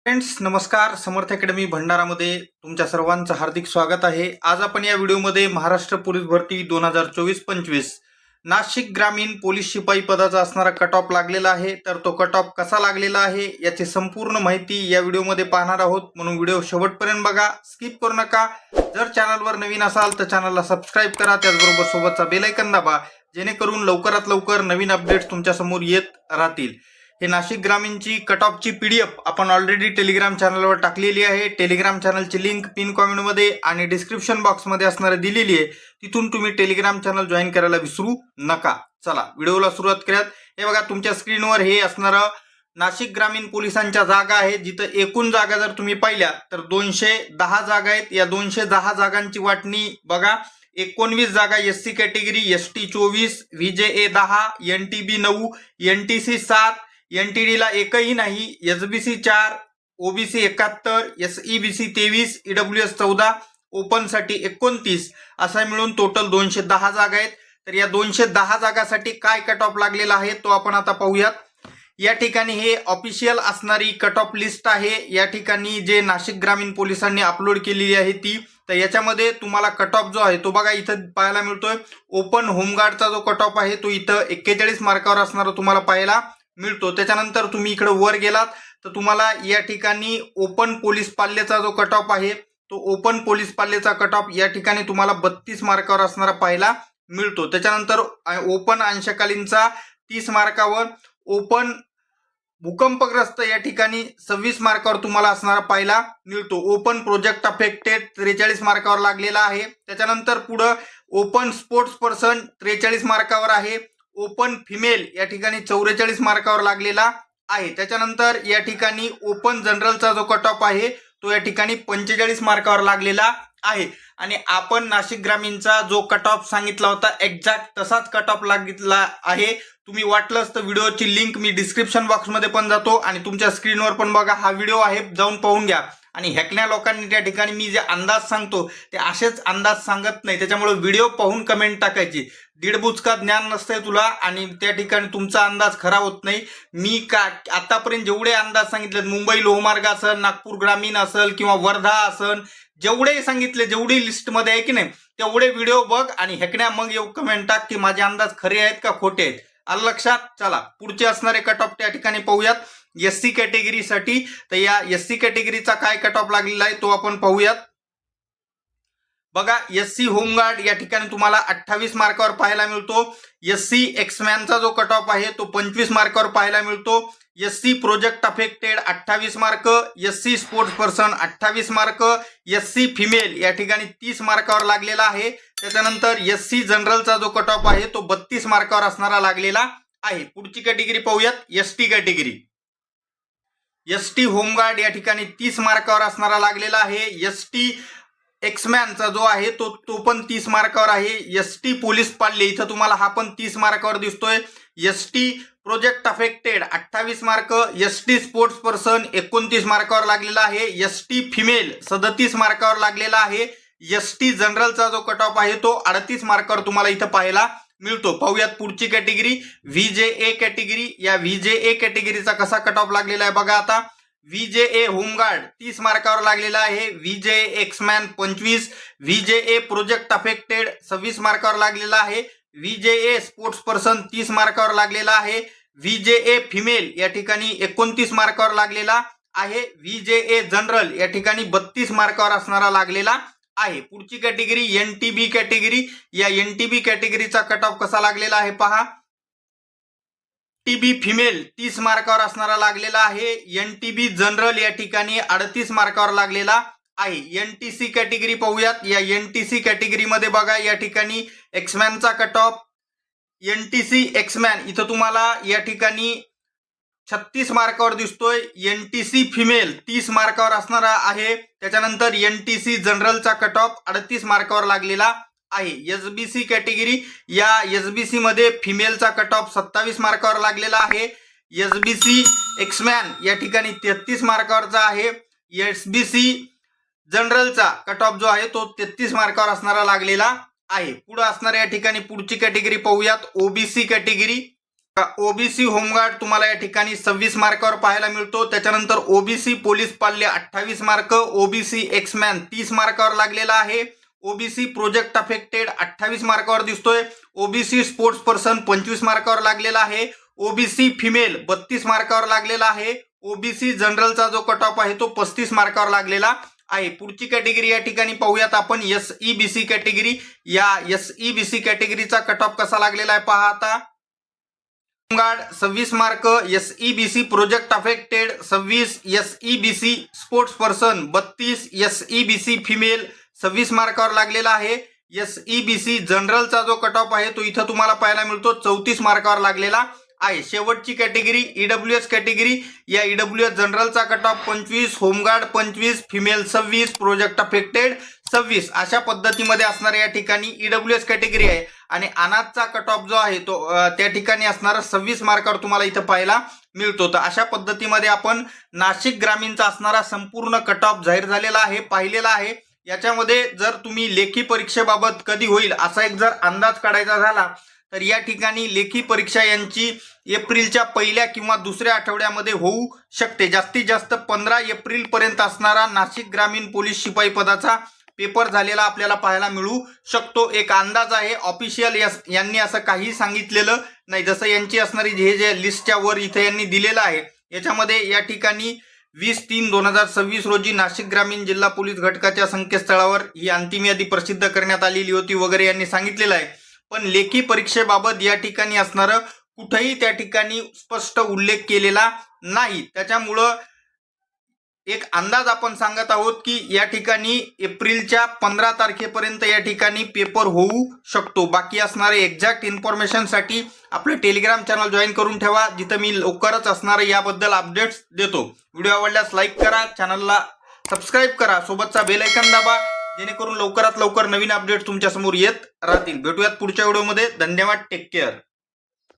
Friends नमस्कार. समर्थ academy भंडारामध्ये तुमच्या सर्वांचं हार्दिक स्वागत आहे. आज आपण या व्हिडिओमध्ये महाराष्ट्र पोलीस भरती 2024-25 नाशिक ग्रामीण पोलीस शिपाई पदाचा असणारा कट ऑफ लागलेला आहे. तर तो कट ऑफ कसा लागलेला आहे याची संपूर्ण माहिती या व्हिडिओमध्ये पाहणार आहोत, म्हणून व्हिडिओ शेवटपर्यंत बघा, स्किप करू नका. जर चॅनलवर नवीन असाल तर चॅनलला सबस्क्राईब करा, त्याचबरोबर सोबतचा बेल आयकॉन दाबा, जेणेकरून लवकरात लवकर नवीन अपडेट्स तुमच्या समोर येत राहतील. हे नाशिक ग्रामीणची कट ऑफची पीडीएफ आपण ऑलरेडी टेलिग्राम चॅनलवर टाकलेली आहे. टेलिग्राम चॅनलची लिंक पिन कॉमेंटमध्ये आणि डिस्क्रिप्शन बॉक्समध्ये असणारी दिलेली आहे. तिथून तुम्ही टेलिग्राम चॅनल जॉईन करायला विसरू नका. चला व्हिडिओला सुरुवात करूयात. हे बघा तुमच्या स्क्रीनवर हे असणारं नाशिक ग्रामीण पोलिसांच्या जागा आहेत, जिथं एकूण जागा जर तुम्ही पाहिल्या तर 210 जागा आहेत. या 210 जागांची वाटणी बघा. 19 जागा SC category, ST 24, व्हीजेए 10, NTB 9, NTC 7, एनटीडीला एकही नाही, एसबीसी 4, ओबीसी 71, एसईबीसी 23, ईडब्ल्यूएस 14, ओपनसाठी 29, असा मिळून टोटल 210 जागा आहेत. तर या 210 जागासाठी काय कट ऑफ लागलेला आहे तो आपण आता पाहूयात. या ठिकाणी हे ऑफिशियल असणारी कट ऑफ लिस्ट आहे. या ठिकाणी जे नाशिक ग्रामीण पोलिसांनी अपलोड केलेली आहे ती. तर याच्यामध्ये तुम्हाला कट ऑफ जो आहे तो बघा इथं पाहायला मिळतोय. ओपन होमगार्डचा जो कट ऑफ आहे तो इथं 41 मार्कावर असणारा तुम्हाला पाहायला मिळतो. त्याच्यानंतर तुम्ही इकडे वर गेलात तर तुम्हाला या ठिकाणी ओपन पोलीस पाल्याचा जो कट ऑफ आहे तो ओपन पोलीस पाल्याचा कट ऑफ या ठिकाणी तुम्हाला 32 मार्कावर असणारा पाहायला मिळतो. त्याच्यानंतर ओपन अंशकालीनचा 30 मार्कावर, ओपन भूकंपग्रस्त या ठिकाणी 26 मार्कावर तुम्हाला असणारा पाहायला मिळतो. ओपन प्रोजेक्ट अफेक्टेड 43 मार्कावर लागलेला आहे. त्याच्यानंतर पुढं ओपन स्पोर्ट्स पर्सन 43 मार्कावर आहे. ओपन फिमेल या ठिकाणी 44 मार्कावर लागलेला आहे. त्याच्यानंतर या ठिकाणी ओपन जनरलचा जो कट ऑफ आहे तो या ठिकाणी 45 मार्कावर लागलेला आहे. आणि आपण नाशिक ग्रामीणचा जो कट ऑफ सांगितला होता एक्झॅक्ट तसाच कट ऑफ लागला आहे. तुम्ही वाटलंच तर व्हिडिओची लिंक मी डिस्क्रिप्शन बॉक्समध्ये पण जातो आणि तुमच्या स्क्रीनवर पण बघा हा व्हिडिओ आहे, जाऊन पाहून घ्या. आणि हॅकण्या लोकांनी त्या ठिकाणी मी जे अंदाज सांगतो ते असेच अंदाज सांगत नाही, त्याच्यामुळे व्हिडिओ पाहून कमेंट टाकायची. दीडबुचका ज्ञान नसतंय तुला आणि त्या ठिकाणी तुमचा अंदाज खरा होत नाही. मी आतापर्यंत जेवढे अंदाज सांगितले, मुंबई लोहमार्ग असेल, नागपूर ग्रामीण असेल किंवा वर्धा असेल, जेवढे सांगितले, जेवढी लिस्टमध्ये आहे की नाही तेवढे व्हिडिओ बघ आणि हॅकण्या मग येऊ कमेंट टाक की माझे अंदाज खरे आहेत का खोटे आहेत. आलं लक्षात? चला पुढचे असणारे कट ऑफ त्या ठिकाणी पाहूयात. एससी कॅटेगरीसाठी तर या एससी कॅटेगरीचा काय कट ऑफ लागलेला आहे तो आपण पाहूयात. बघा एससी होमगार्ड या ठिकाणी तुम्हाला 28 मार्कावर पाहायला मिळतो. एससी एक्समॅनचा जो कट ऑफ आहे तो 25 मार्कावर पाहायला मिळतो. SC project affected 28 mark, SC sports person 28 mark, SC female या ठिकाणी 30 मार्कावर लागलेला आहे. त्याच्यानंतर एससी जनरलचा जो कट ऑफ आहे तो 32 मार्कावर असणारा लागलेला आहे. पुढची कॅटेगरी पाहूयात. ST category. एसटी होमगार्ड या ठिकाणी 30 मार्कावर असणारा लागलेला आहे. एसटी एक्समॅनचा जो आहे तो पण 30 मार्कावर आहे. एसटी पोलीस पाल्य इथं तुम्हाला हा पण 30 मार्कावर दिसतोय. ST project affected 28 mark, ST sports person 29 मार्कावर लागलेला आहे. एसटी फिमेल 37 मार्कावर लागलेला आहे. एसटी जनरलचा जो कट ऑफ आहे तो 38 मार्कावर तुम्हाला इथं पाहायला मिळतो. पाहूयात पुढची कॅटेगरी व्हीजेए कॅटेगरी. या व्हीजेए कॅटेगरीचा कसा कट ऑफ लागलेला आहे बघा आता. व्हीजेए होमगार्ड 30 मार्कावर लागलेला आहे. व्हीजेए एक्समॅन 25, व्हीजेए प्रोजेक्ट अफेक्टेड 26 मार्कावर लागलेला आहे. व्हीजेए स्पोर्ट्स पर्सन 30 मार्कावर लागलेला आहे. व्हीजेए फिमेल या ठिकाणी 29 मार्कावर लागलेला आहे. व्हीजेए जनरल या ठिकाणी 32 मार्कावर असणारा लागलेला आहे. पुढची कॅटेगरी एनटीबी कॅटेगरी. या एनटीबी कॅटेगरीचा कट ऑफ कसा लागलेला आहे पहा. टीबी फिमेल 30 मार्कावर असणारा लागलेला आहे. एनटीबी जनरल या ठिकाणी 38 मार्कावर लागलेला आहे. एनटीसी कॅटेगरी पाहूयात. या एनटीसी कॅटेगरीमध्ये बघा या ठिकाणी एक्समॅनचा कट ऑफ. एनटीसी एक्समॅन इथं तुम्हाला या ठिकाणी 36 मार्कावर दिसतोय. एनटीसी फिमेल 30 मार्कावर असणारा आहे. त्याच्यानंतर एनटीसी जनरलचा कट ऑफ 38 मार्कावर लागलेला आहे. SBC category. या एसबीसी मध्ये फिमेलचा कट ऑफ 27 मार्कावर लागलेला आहे. एसबीसी एक्समॅन या ठिकाणी 33 मार्कावरचा आहे. एसबीसी जनरलचा कट ऑफ जो आहे तो 33 मार्कावर असणारा लागलेला आहे. पुढे असणाऱ्या या ठिकाणी पुढची कॅटेगरी पाहूयात. OBC category. ओबीसी होमगार्ड तुम्हाला या ठिकाणी 26 मार्कावर पाहायला मिळतो. त्याच्यानंतर ओबीसी पोलीस पाल्य 28 मार्क, ओबीसी एक्समॅन 30 मार्कावर लागलेला आहे. ओबीसी प्रोजेक्ट अफेक्टेड 28 मार्कावर दिसतोय. ओबीसी स्पोर्ट्स पर्सन 25 मार्कावर लागलेला आहे. ओबीसी फिमेल 32 मार्कावर लागलेला आहे. ओबीसी जनरलचा जो कट ऑफ आहे तो 35 मार्कावर लागलेला आहे. पुढची कॅटेगरी या ठिकाणी पाहूयात आपण, एसईबीसी कॅटेगरी. या एसईबीसी कॅटेगरीचा कट ऑफ कसा लागलेला आहे पहा आता. Home guard 26 mark, SEBC project affected 26, SEBC sports person 32, SEBC female 26 मार्कावर लागलेला आहे. एसईबीसी जनरलचा जो कट ऑफ आहे तो इथं तुम्हाला पाहायला मिळतो 34 मार्कावर लागलेला आहे. शेवटची कॅटेगरी ईडब्ल्यूएस कॅटेगरी. या ईडब्ल्यूएस जनरलचा cut off 25, home guard 25, female 26, project affected 26 अशा पद्धतीमध्ये असणार या ठिकाणी ईडब्ल्यूएस कॅटेगरी आहे. आणि अनाथचा कट ऑफ जो आहे तो त्या ठिकाणी असणारा 26 मार्कावर तुम्हाला इथं पाहायला मिळतो. तर अशा पद्धतीमध्ये आपण नाशिक ग्रामीणचा असणारा संपूर्ण कट ऑफ जाहीर झालेला आहे, पाहिलेला आहे. याच्यामध्ये जर तुम्ही लेखी परीक्षेबाबत कधी होईल असा एक जर अंदाज काढायचा झाला तर या ठिकाणी लेखी परीक्षा यांची एप्रिलच्या पहिल्या किंवा दुसऱ्या आठवड्यामध्ये होऊ शकते. जास्तीत जास्त 15 एप्रिल पर्यंत असणारा नाशिक ग्रामीण पोलीस शिपाई पदाचा पेपर झालेला आपल्याला पाहायला मिळू शकतो. एक अंदाज आहे, ऑफिशियल यांनी असं काही सांगितलेलं नाही. जसं यांची असणारी हे जे लिस्टच्या वर इथे यांनी दिलेलं आहे याच्यामध्ये या ठिकाणी 20/3/2026 रोजी नाशिक ग्रामीण जिल्हा पोलीस घटकाच्या संकेतस्थळावर ही अंतिम यादी प्रसिद्ध करण्यात आलेली होती वगैरे यांनी सांगितलेलं आहे. पण लेखी परीक्षेबाबत या ठिकाणी असणारं कुठेही त्या ठिकाणी स्पष्ट उल्लेख केलेला नाही. त्याच्यामुळं एक अंदाज आपण सांगत आहोत की या ठिकाणी एप्रिलच्या 15 तारखेपर्यंत या ठिकाणी पेपर होऊ शकतो. बाकी असणारे एक्झॅक्ट इन्फॉर्मेशनसाठी आपलं टेलिग्राम चॅनल जॉईन करून ठेवा, जिथं मी लवकरच असणारे याबद्दल अपडेट्स देतो. व्हिडिओ आवडल्यास लाईक करा, चॅनलला सबस्क्राईब करा, सोबतचा बेल आयकॉन दाबा, जेणेकरून लवकरात लवकर नवीन अपडेट्स तुमच्यासमोर येत राहतील. भेटूयात पुढच्या व्हिडिओमध्ये. धन्यवाद. Take care.